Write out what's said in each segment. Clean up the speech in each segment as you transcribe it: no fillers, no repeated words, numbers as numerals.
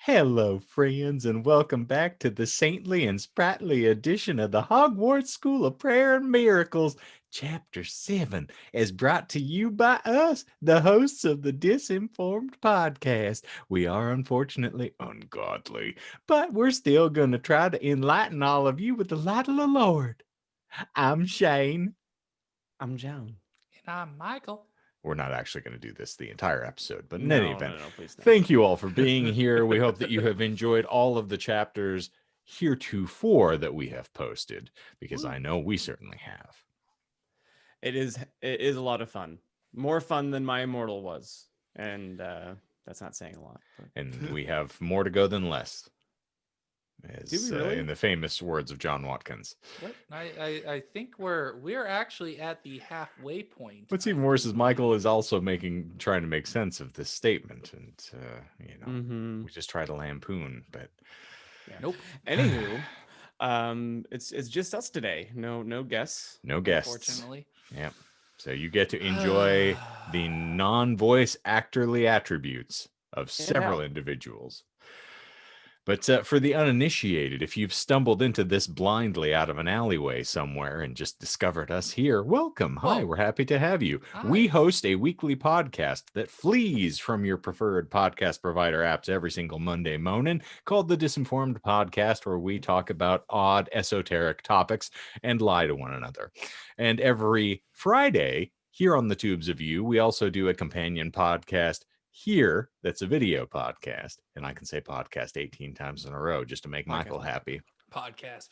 Hello, friends, and welcome back to the saintly and sprightly edition of the Hogwarts School of Prayer and Miracles, Chapter 7, as brought to you by us, the hosts of the Disinformed podcast. We are unfortunately ungodly, but we're still going to try to enlighten all of you with the light of the Lord. I'm Shane. I'm John. And I'm Michael. We're not actually going to do this the entire episode, but in No, any no, event, no, please no. thank you all for being here. We hope that you have enjoyed all of the chapters heretofore that we have posted, because I know we certainly have. It is a lot of fun. More fun than my Immortal was. And that's not saying a lot. But... And we have more to go than less. Do we really? In the famous words of John Watkins. What? I think we're actually at the halfway point. What's even worse is Michael is also trying to make sense of this statement, and we just try to lampoon, but yeah. Nope. Anywho, it's just us today. No guests. No guests. Unfortunately. Yeah. So you get to enjoy the non-voice actorly attributes of several individuals. But for the uninitiated, if you've stumbled into this blindly out of an alleyway somewhere and just discovered us here, welcome. Hi, we're happy to have you. Hi. We host a weekly podcast that flees from your preferred podcast provider apps every single Monday morning, called the Disinformed Podcast, where we talk about odd, esoteric topics and lie to one another. And every Friday, here on the Tubes of You, we also do a companion podcast here that's a video podcast, and I can say podcast 18 times in a row just to make Michael happy. Podcast.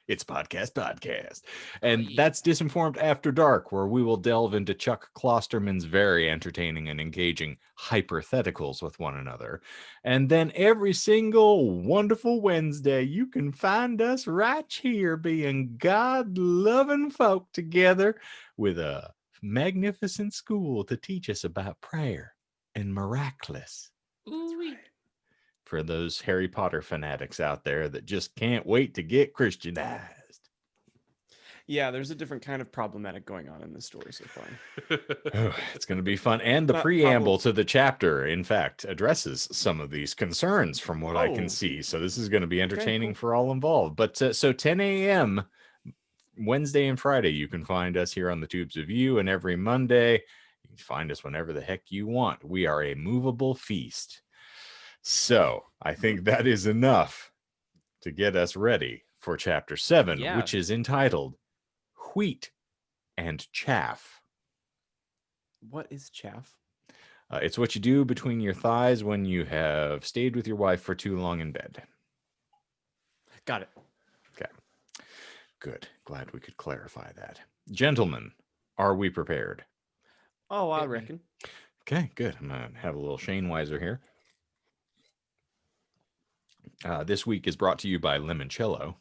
It's podcast. And that's Disinformed After Dark, where we will delve into Chuck Klosterman's very entertaining and engaging hypotheticals with one another. And then every single wonderful Wednesday, you can find us right here being God-loving folk together with a magnificent school to teach us about prayer and miraculous. Ooh. For those Harry Potter fanatics out there that just can't wait to get Christianized. Yeah, there's a different kind of problematic going on in this story so far. It's going to be fun. And the preamble to the chapter, in fact, addresses some of these concerns from what I can see. So this is going to be entertaining for all involved. But so 10 a.m. Wednesday and Friday, you can find us here on the Tubes of You, and every Monday, you can find us whenever the heck you want. We are a movable feast. So I think that is enough to get us ready for chapter 7, which is entitled Wheat and Chaff. What is chaff? It's what you do between your thighs when you have stayed with your wife for too long in bed. Got it. Okay. Good. Glad we could clarify that. Gentlemen, are we prepared? Oh, I reckon. Okay, good. I'm going to have a little Shane Weiser here. This week is brought to you by Limoncello.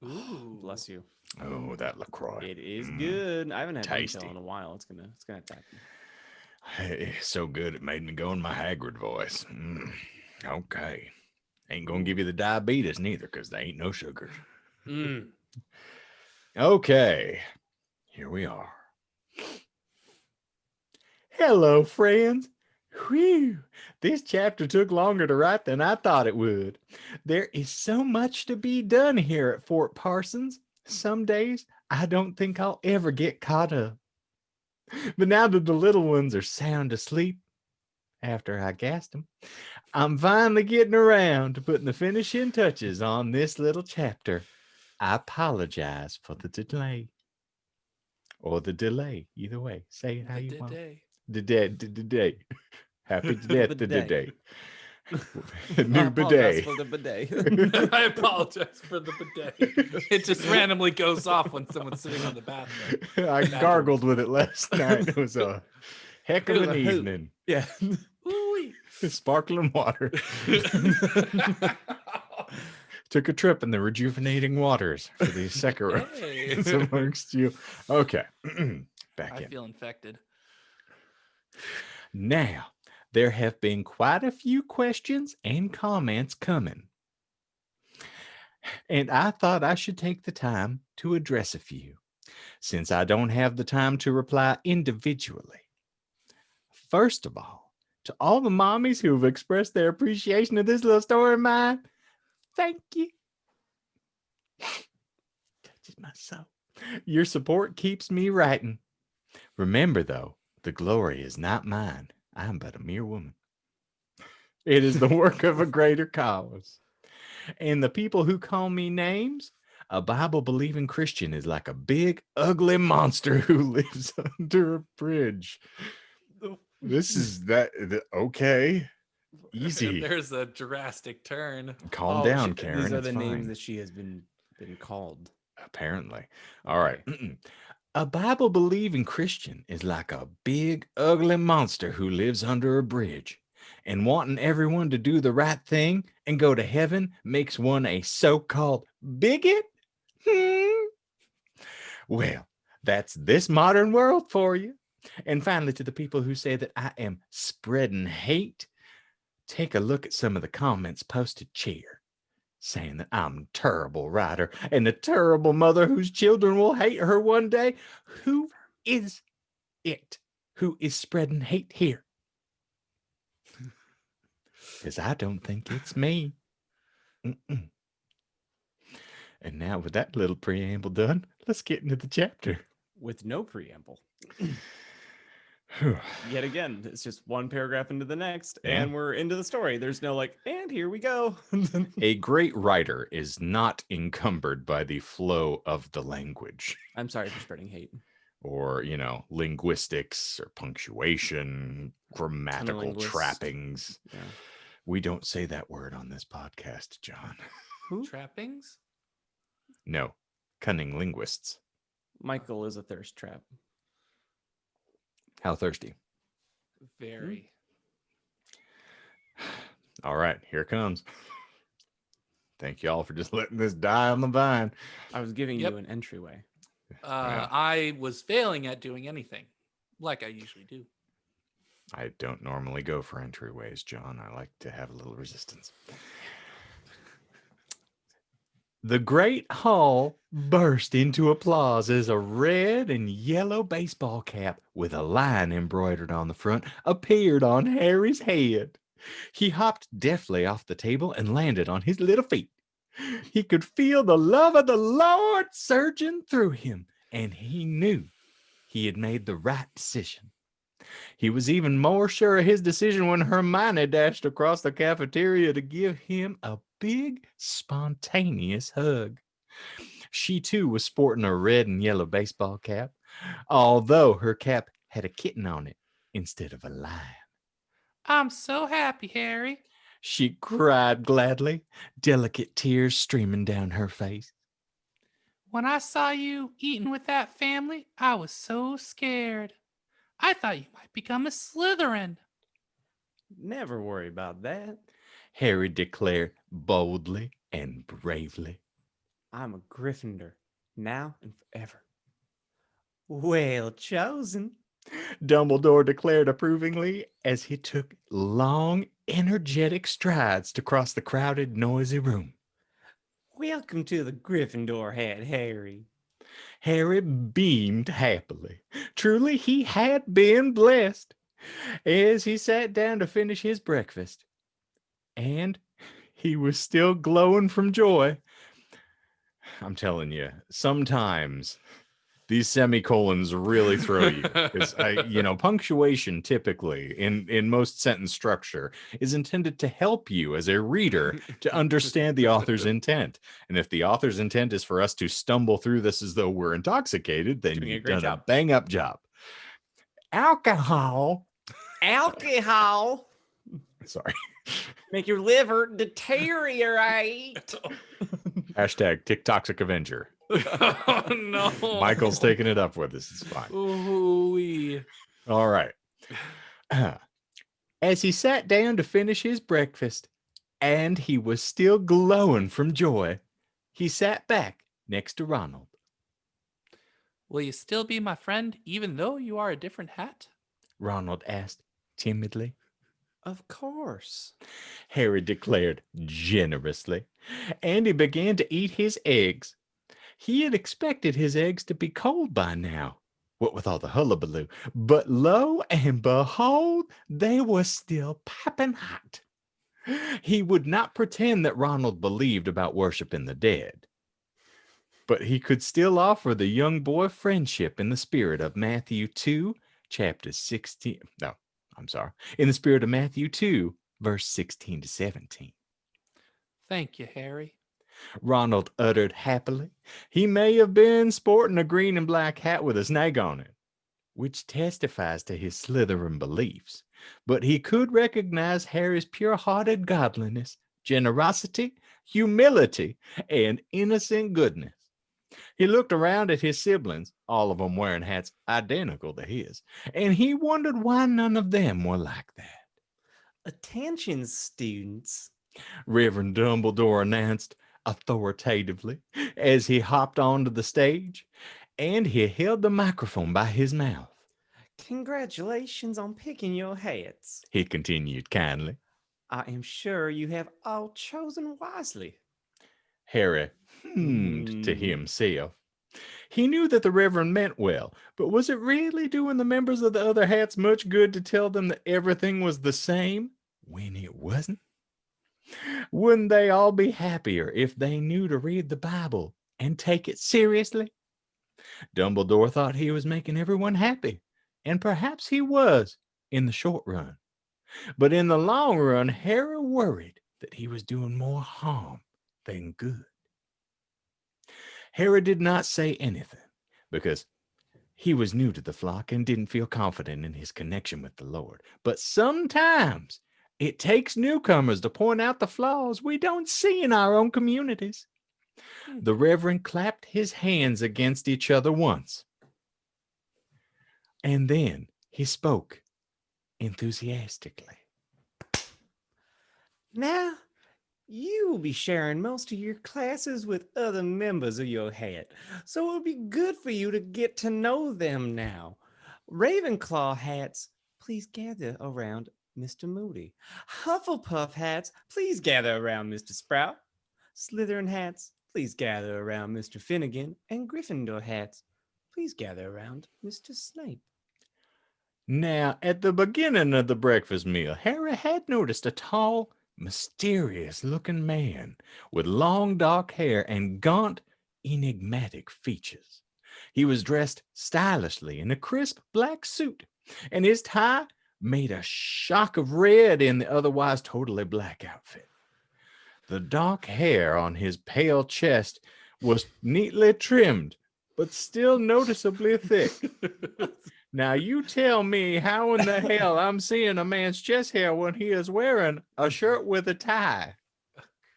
Ooh, bless you. Oh, that LaCroix. It is good. I haven't had tasty limoncello in a while. It's gonna attack me. Hey, so good it made me go in my Hagrid voice. Okay. Ain't gonna give you the diabetes neither, because there ain't no sugars. Okay. Here we are. Hello, friends. Whew, this chapter took longer to write than I thought it would. There is so much to be done here at Fort Parsons. Some days I don't think I'll ever get caught up. But now that the little ones are sound asleep, after I gassed them, I'm finally getting around to putting the finishing touches on this little chapter. I apologize for the delay. Or the delay, either way. Say it how you want. The day. Happy death to the day. New bidet. For the bidet. I apologize for the bidet. It just randomly goes off when someone's sitting on the bathroom. I gargled with it last night. It was a heck of an evening. Yeah. Sparkling water. Took a trip in the rejuvenating waters for the Sekiro amongst you. Okay. Back in. I feel infected. Now, there have been quite a few questions and comments coming, and I thought I should take the time to address a few, since I don't have the time to reply individually. First of all, To all the mommies who have expressed their appreciation of this little story of mine, thank you. Touches my soul. Your support keeps me writing. Remember, though, the glory is not mine. I'm but a mere woman. It is the work of a greater cause. And the people who call me names, a Bible-believing Christian is like a big, ugly monster who lives under a bridge. This is okay. Easy. There's a drastic turn. Calm down, Karen. These are it's the names fine. that she has been called. Apparently. All right. A Bible-believing Christian is like a big, ugly monster who lives under a bridge. And wanting everyone to do the right thing and go to heaven makes one a so-called bigot? Well, that's this modern world for you. And finally, to the people who say that I am spreading hate, take a look at some of the comments posted here, saying that I'm a terrible writer and a terrible mother whose children will hate her one day. Who is it who is spreading hate here? Because I don't think it's me. And now with that little preamble done, let's get into the chapter. With no preamble. Yet again, it's just one paragraph into the next, and we're into the story. There's no like, and here we go. A great writer is not encumbered by the flow of the language. I'm sorry for spreading hate. Or, linguistics or punctuation, grammatical Linguist. trappings. Yeah. We don't say that word on this podcast, John. Who? Trappings? No, cunning linguists. Michael is a thirst trap. How thirsty? Very. All right, here it comes. Thank you all for just letting this die on the vine. I was giving Yep. you an entryway. I was failing at doing anything, like I usually do. I don't normally go for entryways, John. I like to have a little resistance. The great hall burst into applause as a red and yellow baseball cap with a lion embroidered on the front appeared on Harry's head. He hopped deftly off the table and landed on his little feet. He could feel the love of the Lord surging through him, and he knew he had made the right decision. He was even more sure of his decision when Hermione dashed across the cafeteria to give him a big, spontaneous hug. She, too, was sporting a red and yellow baseball cap, although her cap had a kitten on it instead of a lion. I'm so happy, Harry. She cried gladly, delicate tears streaming down her face. When I saw you eating with that family, I was so scared. I thought you might become a Slytherin. Never worry about that. Harry declared boldly and bravely. I'm a Gryffindor, now and forever. Well chosen. Dumbledore declared approvingly as he took long, energetic strides to cross the crowded, noisy room. Welcome to the Gryffindor hat, Harry. Harry beamed happily. Truly, he had been blessed as he sat down to finish his breakfast. And he was still glowing from joy. I'm telling you, sometimes these semicolons really throw you. Because punctuation typically in most sentence structure is intended to help you as a reader to understand the author's intent. And if the author's intent is for us to stumble through this as though we're intoxicated, then Doing a you've great done job. a bang up job. Alcohol. Sorry. Make your liver deteriorate. Hashtag TikToxic Avenger. Oh, no. Michael's taking it up with us. It's fine. Ooh-wee. All right. As he sat down to finish his breakfast, and he was still glowing from joy, he sat back next to Ronald. Will you still be my friend even though you are a different hat? Ronald asked timidly. Of course. Harry declared generously, and he began to eat his eggs. He had expected his eggs to be cold by now, what with all the hullabaloo. But lo and behold, they were still piping hot. He would not pretend that Ronald believed about worshiping the dead, but he could still offer the young boy friendship in the spirit of Matthew 2, chapter 16. No, I'm sorry. In the spirit of Matthew 2, verse 16 to 17. Thank you, Harry. Ronald uttered happily. He may have been sporting a green and black hat with a snake on it, which testifies to his Slytherin beliefs, but he could recognize Harry's pure-hearted godliness, generosity, humility, and innocent goodness. He looked around at his siblings, all of them wearing hats identical to his, and he wondered why none of them were like that. Attention, students. Reverend Dumbledore announced authoritatively as he hopped onto the stage, and he held the microphone by his mouth. Congratulations on picking your hats. He continued kindly. I am sure you have all chosen wisely. Harry hummed to himself. He knew that the Reverend meant well, but was it really doing the members of the other hats much good to tell them that everything was the same when it wasn't? Wouldn't they all be happier if they knew to read the Bible and take it seriously? Dumbledore thought he was making everyone happy, and perhaps he was in the short run. But in the long run, Harry worried that he was doing more harm than good. Harry did not say anything because he was new to the flock and didn't feel confident in his connection with the Lord. But sometimes it takes newcomers to point out the flaws we don't see in our own communities. The Reverend clapped his hands against each other once, and then he spoke enthusiastically. Now, you will be sharing most of your classes with other members of your hat, so it'll be good for you to get to know them now. Ravenclaw hats, please gather around Mr. Moody. Hufflepuff hats, please gather around Mr. Sprout. Slytherin hats, please gather around Mr. Finnegan. And Gryffindor hats, please gather around Mr. Snape. Now, at the beginning of the breakfast meal, Harry had noticed a tall, mysterious-looking man with long dark hair and gaunt, enigmatic features. He was dressed stylishly in a crisp black suit, and his tie made a shock of red in the otherwise totally black outfit. The dark hair on his pale chest was neatly trimmed, but still noticeably thick. Now, you tell me how in the hell I'm seeing a man's chest hair when he is wearing a shirt with a tie.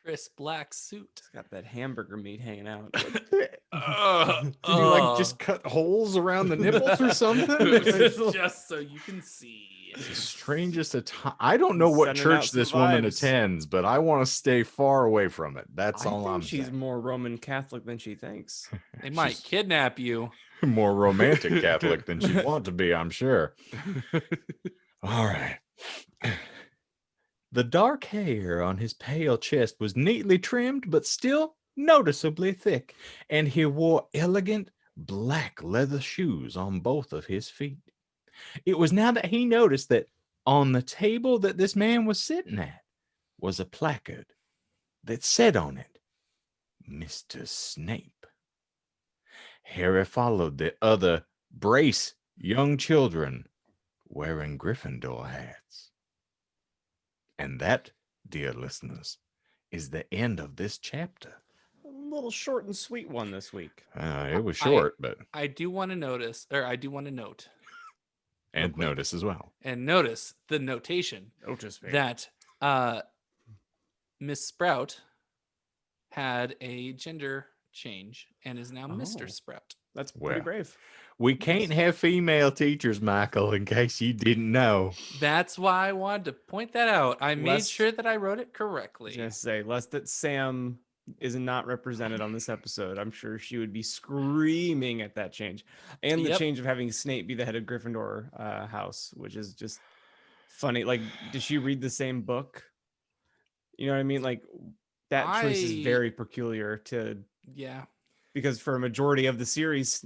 Crisp black suit. It's got that hamburger meat hanging out. Did he like just cut holes around the nipples or something? This is just so you can see. The strangest I don't know what Sending out church some this woman vibes. attends, but I want to stay far away from it. That's I all think I'm she's saying. more Roman Catholic than she thinks. They might kidnap you. More romantic Catholic than she want to be, I'm sure. All right. The dark hair on his pale chest was neatly trimmed, but still noticeably thick, and he wore elegant black leather shoes on both of his feet. It was now that he noticed that on the table that this man was sitting at was a placard that said on it, Mr. Snape. Harry followed the other brace young children wearing Gryffindor hats. And that, dear listeners, is the end of this chapter. A little short and sweet one this week. It was short, but I do want to notice, or I do want to note, and notice as well. and notice the notation Notice me. that Miss Sprout had a gender change and is now Mr. Oh. Sprout. That's pretty Well. brave. We can't have female teachers, Michael, in case you didn't know. That's why I wanted to point that out. I made Lest- sure that I wrote it correctly. Just say, lest that Sam is not represented on this episode. I'm sure she would be screaming at that change. And the Yep. change of having Snape be the head of Gryffindor house, which is just funny. Like, did she read the same book? You know what I mean? Like, that choice is very peculiar to, Yeah. because for a majority of the series,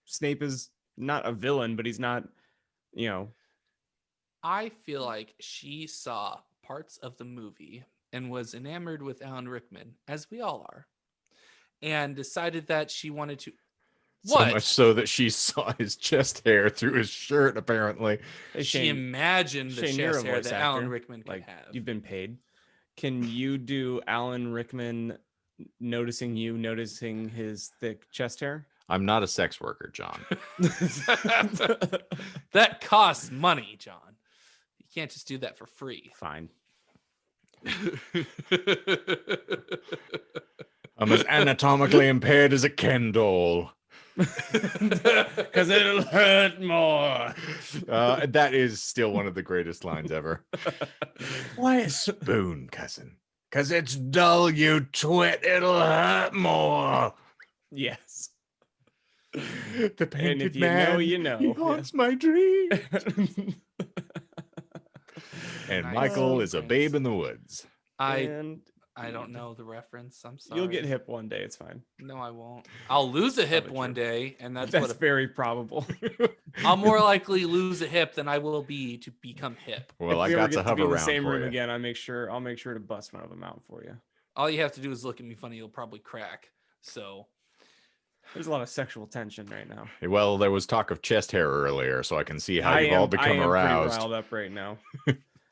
Snape is not a villain, but he's not, you know. I feel like she saw parts of the movie and was enamored with Alan Rickman, as we all are, and decided that she wanted to. So What? much so that she saw his chest hair through his shirt, apparently. Hey, She Shane, imagined the Shane, you're a chest hair voice that actor. Alan Rickman could Like, have. you've been paid. Can you do Alan Rickman noticing his thick chest hair? I'm not a sex worker, John. That costs money, John. You can't just do that for free. Fine. I'm as anatomically impaired as a Ken doll. Because it'll hurt more. That is still one of the greatest lines ever. Why a spoon, cousin? Because it's dull, you twit. It'll hurt more. Yes. The painted if you man, know, you know. he haunts my dream. And Nice Michael is a reference. babe in the woods. I don't know the reference. I'm sorry. You'll get hip one day. It's fine. No, I won't. I'll lose a hip Probably one true. day, and that's That's what very probable. I'll more likely lose a hip than I will be to become hip. Well, I if we ever got to get to be hover in the around same for room you. again, I'll make sure to bust one of them out for you. All you have to do is look at me funny. You'll probably crack. So There's a lot of sexual tension right now. Well, there was talk of chest hair earlier, so I can see how you've all become I am aroused. pretty riled up right now.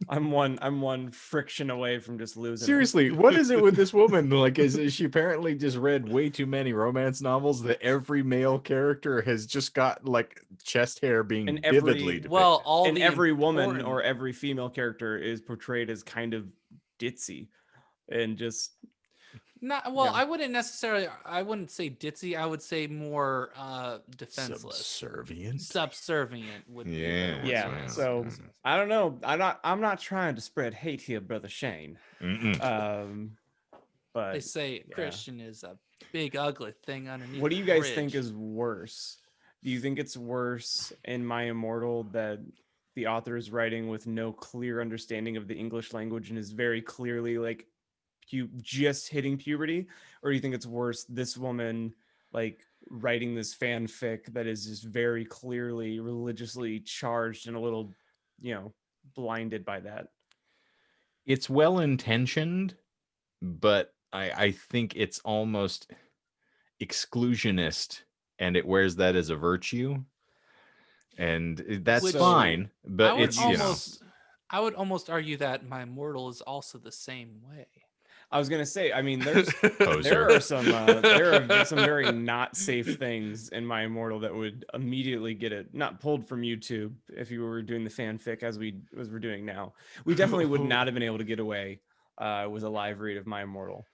I'm one friction away from just losing. Seriously, what is it with this woman? Like, is she apparently just read way too many romance novels that every male character has just got like chest hair being And every- vividly depicted? well, all And the every woman important- or every female character is portrayed as kind of ditzy and just not well. yeah. I wouldn't say ditzy. I would say more defenseless, Subservient. subservient. Would be a Yeah, better word yeah. for it. So I don't know. I'm not trying to spread hate here, brother Shane. But They say yeah. Christian is a big ugly thing underneath. What do you the guys think bridge. is worse? Do you think it's worse in My Immortal that the author is writing with no clear understanding of the English language and is very clearly like just hitting puberty? Or do you think it's worse this woman like writing this fanfic that is just very clearly religiously charged and a little, blinded by that? It's well intentioned, but I think it's almost exclusionist, and it wears that as a virtue, and that's Which- fine. But I would it's I would almost argue that My Immortal is also the same way. I was gonna say, I mean, there Poser. are some very not safe things in My Immortal that would immediately get it not pulled from YouTube if you were doing the fanfic as we're doing now. We definitely would not have been able to get away with a live read of My Immortal.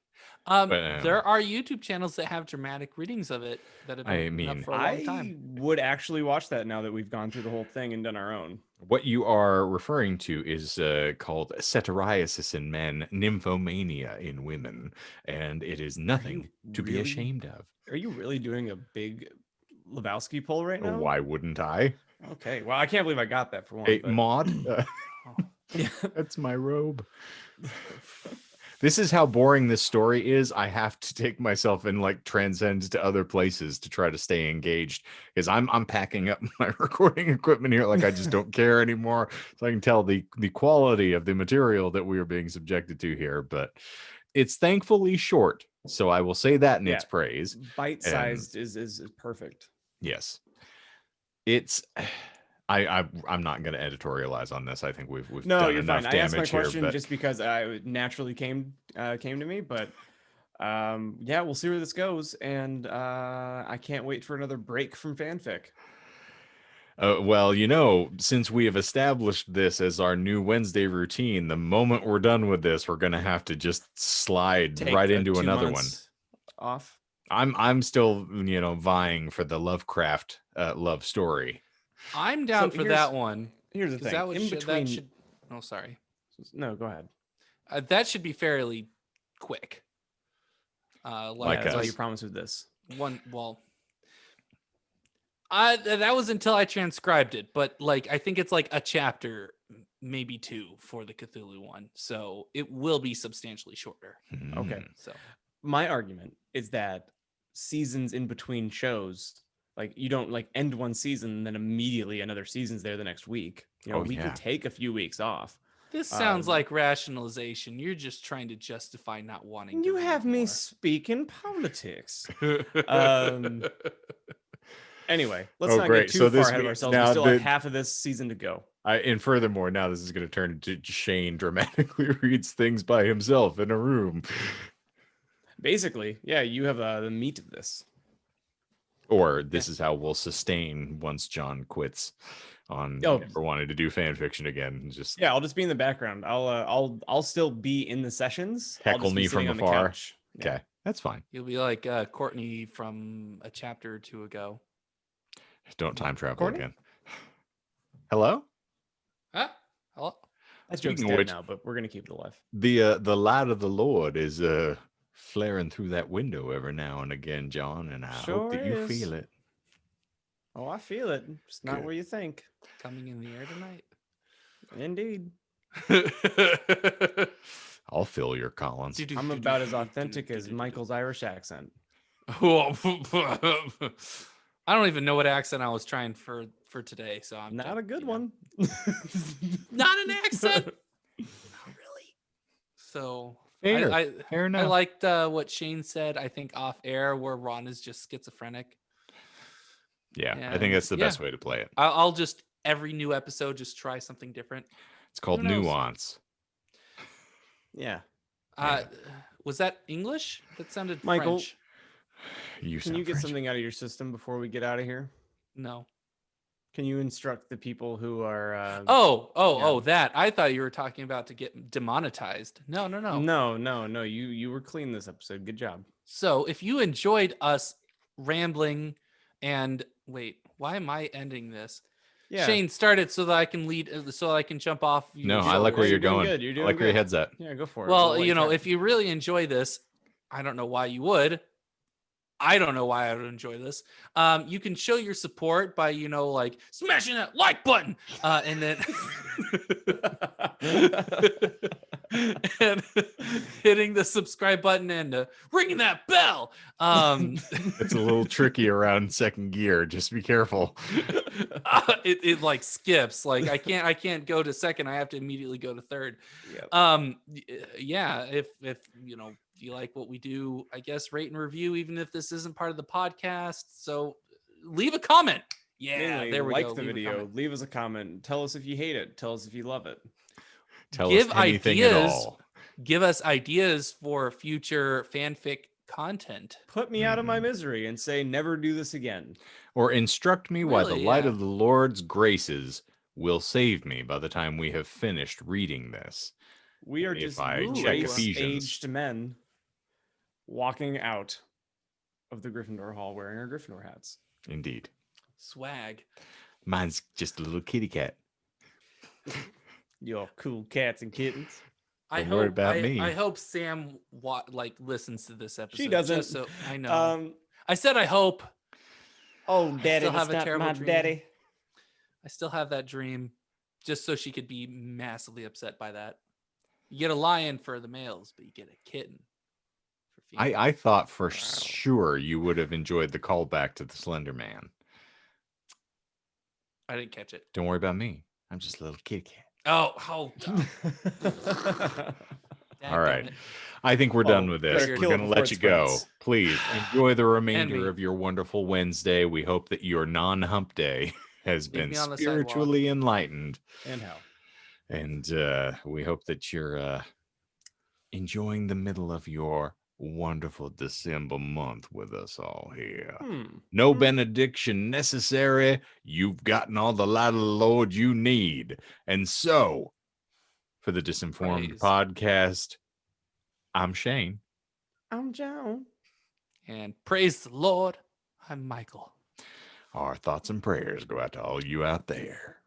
There are YouTube channels that have dramatic readings of it that have been up for a long time. I would actually watch that now that we've gone through the whole thing and done our own. What you are referring to is called satyriasis in men, nymphomania in women, and it is nothing to be really- ashamed of. Are you really doing a big Lebowski poll right now? Why wouldn't I? Okay. Well, I can't believe I got that for one. Hey, but- Maud, Yeah. that's my robe. This is how boring this story is. I have to take myself and like transcend to other places to try to stay engaged because I'm packing up my recording equipment here. Like I just don't care anymore. So I can tell the quality of the material that we are being subjected to here, but it's thankfully short. So I will say that in its praise. Bite-sized is perfect. Yes. It's I'm not going to editorialize on this. I think we've No, done you're enough fine. I asked my damage here, question but just because it naturally came to me, but yeah, we'll see where this goes, and I can't wait for another break from fanfic. well, since we have established this as our new Wednesday routine, the moment we're done with this, we're going to have to just slide Take right the into 2 another one. months off. I'm still, vying for the Lovecraft love story. I'm down So for that one. Here's the 'cause thing. In between, oh, sorry. no, go ahead. That should be fairly quick. Like That's all us. you promised with this. That was until I transcribed it, but I think it's like a chapter, maybe 2 for the Cthulhu one, so it will be substantially shorter. Okay. So My argument is that seasons in between shows, Like you don't like end one season and then immediately another season's there the next week. You know, Oh, we yeah. can take a few weeks off. This sounds like rationalization. You're just trying to justify not wanting to You read have me more. speaking politics. Anyway, let's Oh, not great. get too So far this ahead of means ourselves. We now still have that- half of this season to go. And furthermore, now this is going to turn into Shane dramatically reads things by himself in a room. Basically, yeah, you have the meat of this. Or this is how we'll sustain once John quits on never wanting to do fan fiction again. Just Yeah, I'll just be in the background. I'll still be in the sessions. I'll heckle just be me sitting from on the afar. couch. Okay, Yeah. that's fine. You'll be like Courtney from a chapter or two ago. Don't time travel Courtney? again. Hello? Ah, hello. That Speaking joke's of dead which- now, but we're gonna keep it alive. The light of the Lord is flaring through that window every now and again, John, and I hope that Sure you is. feel it. Oh, I feel it. It's not Good. where you think. Coming in the air tonight. Indeed. I'll fill your Collins. I'm about as authentic as Michael's Irish accent. I don't even know what accent I was trying for today, so I'm Not a good you know. one. Not an accent. Not really. So Fair. I Fair enough. I liked what Shane said. I think off air where Ron is just schizophrenic. Yeah, I think And, that's the best way to play it. I'll just every new episode just try something different. It's called Who knows? nuance. Yeah. Was that English? That sounded Michael, French. You Can sound you get French. something out of your system before we get out of here? No. Can you instruct the people who are That. I thought you were talking about to get demonetized. No. No. You were clean this episode. Good job. So if you enjoyed us rambling and wait, why am I ending this? Yeah. Shane, start it so that I can lead, so I can jump off. No, your I like where shoulders. you're doing going. good, you're I doing like where your good. head's at. Yeah, go for it. Well, We'll let you know, try. if you really enjoy this, I don't know why you would. I don't know why I would enjoy this. You can show your support by, like smashing that like button, and then and hitting the subscribe button and ringing that bell. It's a little tricky around second gear. Just be careful. It like skips. Like I can't go to second. I have to immediately go to third. Yep. Yeah. If you like what we do, I guess rate and review, even if this isn't part of the podcast. So leave a comment. Yeah, Mainly, there we like go. the Leave a video. comment. Leave us a comment. Tell us if you hate it. Tell us if you love it. Tell Give us anything ideas. at all. Give us ideas for future fanfic content. Put me out of my misery and say never do this again. Or instruct me why the Really, light yeah. of the Lord's graces will save me by the time we have finished reading this. We are If just I check Ephesians. race-aged men walking out of the Gryffindor Hall wearing our Gryffindor hats. Indeed. Swag. Mine's just a little kitty cat. Your cool cats and kittens. Don't worry about me. I hope Sam listens to this episode. She doesn't. Just so I know. I said I hope. Oh, daddy, still have that's a not terrible my dream. daddy. I still have that dream, just so she could be massively upset by that. You get a lion for the males, but you get a kitten for females. I thought for sure you would have enjoyed the callback to the Slender Man. I didn't catch it. Don't worry about me. I'm just a little kitty cat. Oh, All right. I think we're done with this. better We're kill it going to before let it you go. spreads. Please enjoy the me. remainder of your wonderful Wednesday. We hope that your non-hump day has Leave been me on the spiritually enlightened. And how? And we hope that you're enjoying the middle of your wonderful December month with us all here. No benediction necessary. You've gotten all the light of the Lord you need. And so, for the Disinformed Praise. podcast, I'm Shane. I'm Joan. And praise the Lord, I'm Michael. Our thoughts and prayers go out to all you out there.